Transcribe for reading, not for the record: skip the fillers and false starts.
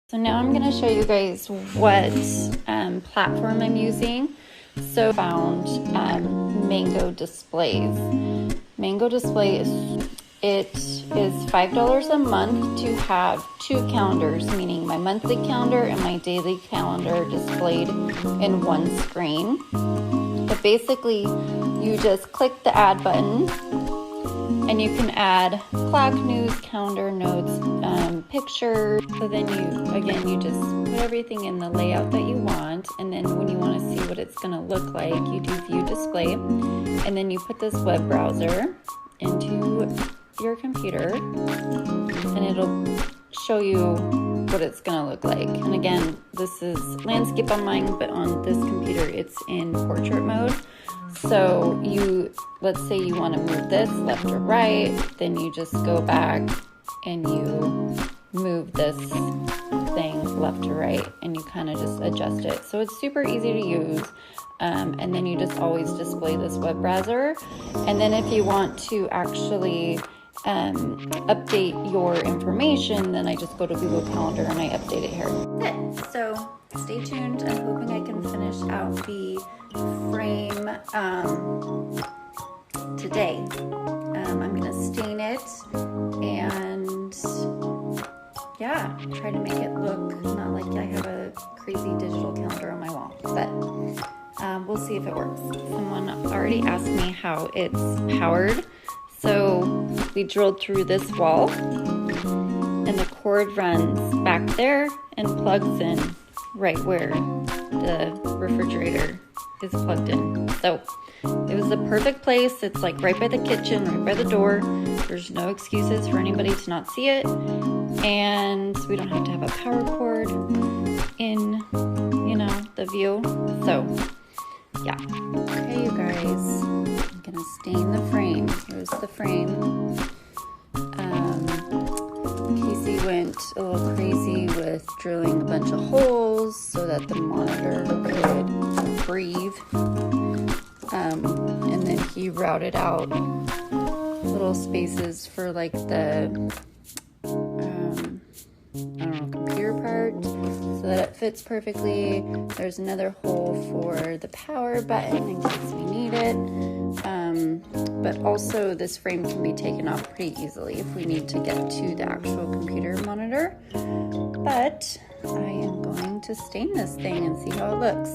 So now I'm going to show you guys what platform I'm using. So I found Mango Displays. Mango Displays, it is $5 a month to have two calendars, meaning my monthly calendar and my daily calendar displayed in one screen. But basically, you just click the add button and you can add clock, news, calendar, notes, pictures. So then you just put everything in the layout that you want, and then when you want to see what it's going to look like, you do view display, and then you put this web browser into your computer and it'll show you what it's going to look like. And again, this is landscape on mine, but on this computer it's in portrait mode. So let's say you want to move this left or right, then you just go back and you move this thing left to right, and you kind of just adjust it. So it's super easy to use. And then you just always display this web browser. And then if you want to actually update your information, then I just go to Google Calendar and I update it here. That's it. So stay tuned. I'm hoping I can finish out the frame today. I'm gonna stain it and yeah, try to make it look not like I have a crazy digital calendar on my wall, but we'll see if it works. Someone already asked me how it's powered. So we drilled through this wall and the cord runs back there and plugs in right where the refrigerator is plugged in. So it was the perfect place. It's like right by the kitchen, right by the door. There's no excuses for anybody to not see it. And we don't have to have a power cord in, the view. So yeah. Okay, you guys, I'm gonna stain the frame. Here's the frame. Casey went a little crazy with drilling a bunch of holes so that the monitor could breathe. And then he routed out little spaces for like the computer part so that it fits perfectly. There's another hole for the power button in case we need it. But also this frame can be taken off pretty easily if we need to get to the actual computer monitor. But I am going to stain this thing and see how it looks.